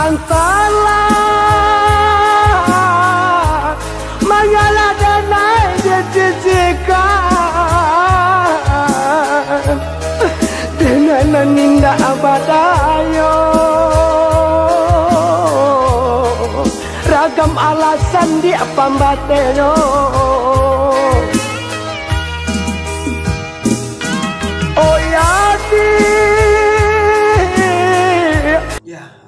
Antara mengalah dan naik dijijikan dengan nindak abadayo, ragam alasan dia pambateno. Oh ya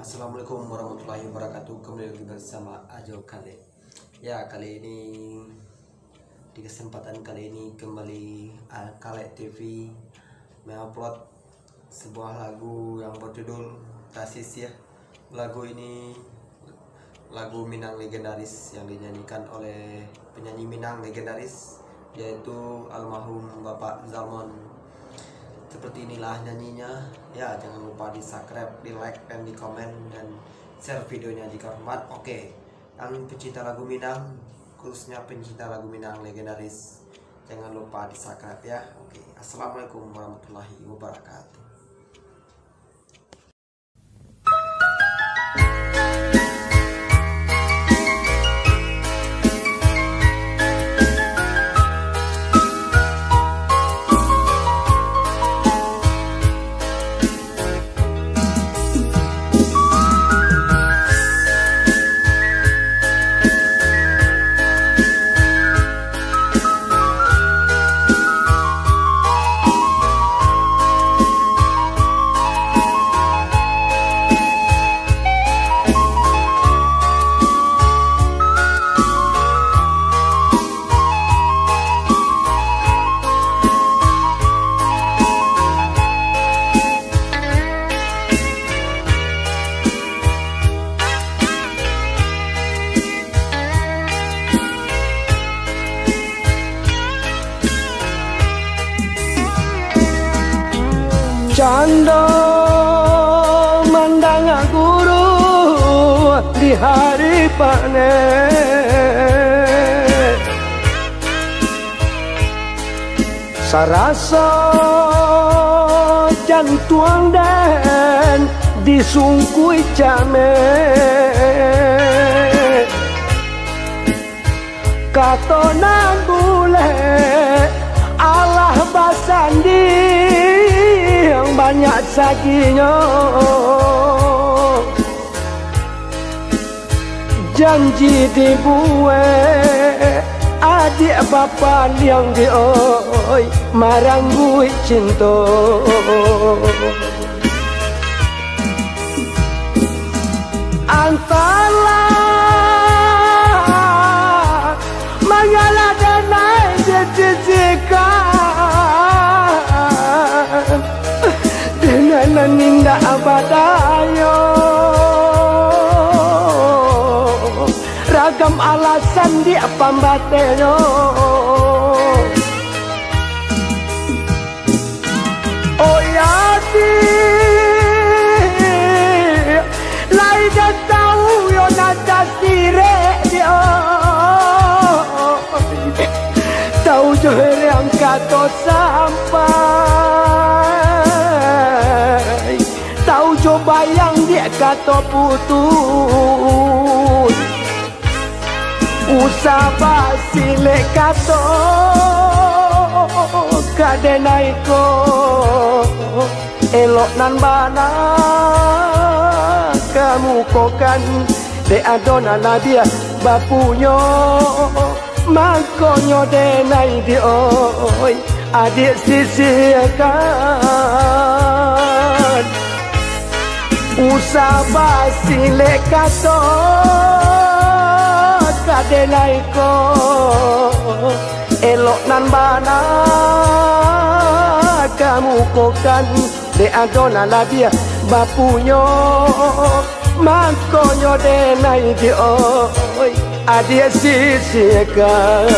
Assalamualaikum warahmatullahi wabarakatuh. Kembali lagi bersama Ajo Kale. Ya, kali ini di kesempatan kali ini kembali Kale TV mengupload sebuah lagu yang berjudul Tasis ya. Lagu ini lagu Minang legendaris yang dinyanyikan oleh penyanyi Minang legendaris yaitu almarhum Bapak Zalmon. Seperti inilah nyanyinya ya. Jangan lupa di subscribe, di like, dan di komen, dan share videonya jika hormat. Oke, yang pencinta lagu Minang, khususnya pencinta lagu Minang legendaris, jangan lupa di subscribe ya. Oke, assalamualaikum warahmatullahi wabarakatuh. Canda mandang guru di hari panen, sarasa jantuang dan disungkui jamet, katonan bule Allah basandi yang banyak sakinya, janji dibuat adik bapak yang dioi marang gue cinta. Antara mengalah dan naik dijijikan dengan nindak abadayo, ragam alasan dia pambateno. Oh ya lai dah tahu yo nada sire dia, tahu johor yang kata sampai, tahu coba yang dia kata putus, usah basile kata kadenaiko elok nan bana kamu kokan de adona nadia bapunyo makonyo denai di oi adik sisihkan, usah basile kata kadenaiko elok nan bana kamu kokan de adona labia bapunyo makonyo denai di oi adik sisihkan.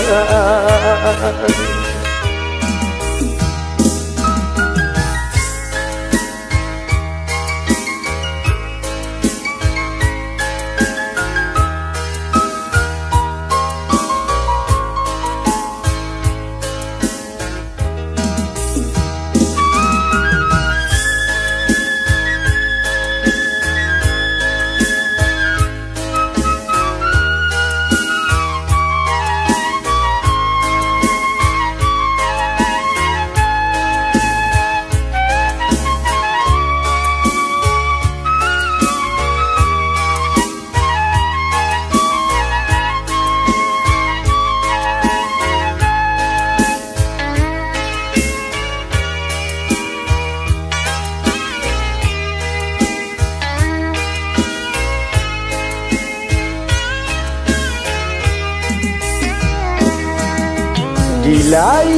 Dilailah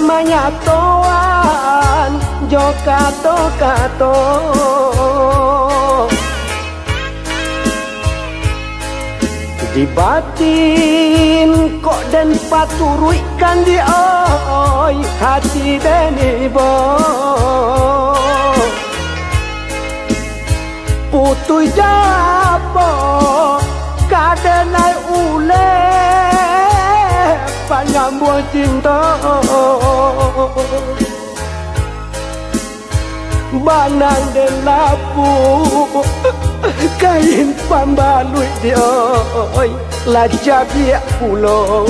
manyatoan jo kato-kato di batin kok den paturuikan di oi hati deni bo putu jabo kadenai ule panyambung cinta banang den lapu kain pambalui dioi laja biak pulo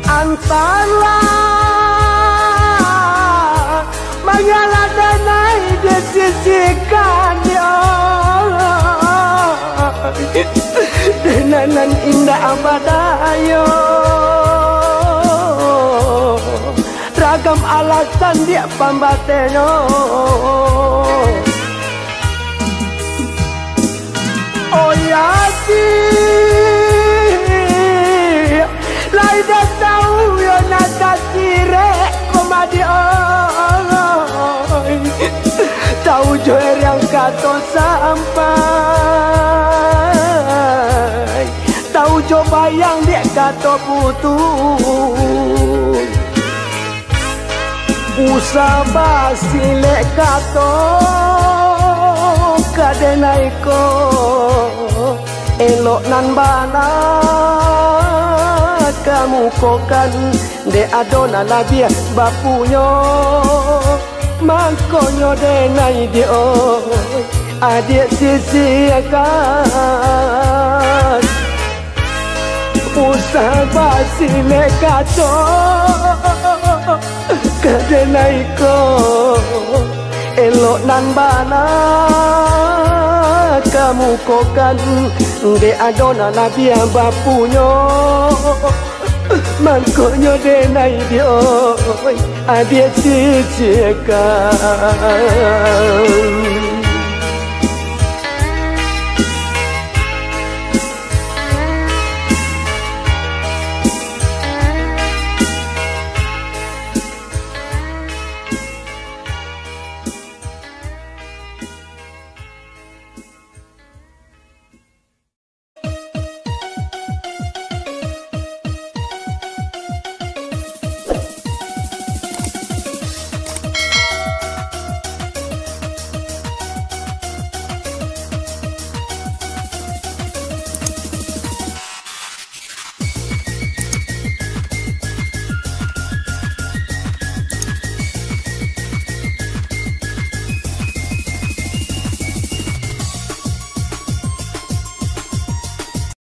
antara mangala danai disisikan dioi denanan indah abadayo ragam alasan dia pambateno oh ya sih lai dah tahu yo nata sire komadi oi tahu joer yang kato sampai tahu coba yang dia kato putus usaba sile kato kadenai ko elok nan bana kamu kokan de adona labia bapunyo mangkonyo denai dio adik sisi akan usaba sile kato kadenai ko elok nan bana kamu kokan de adona labia bapunyo mangkonyo denai dio adik sisikan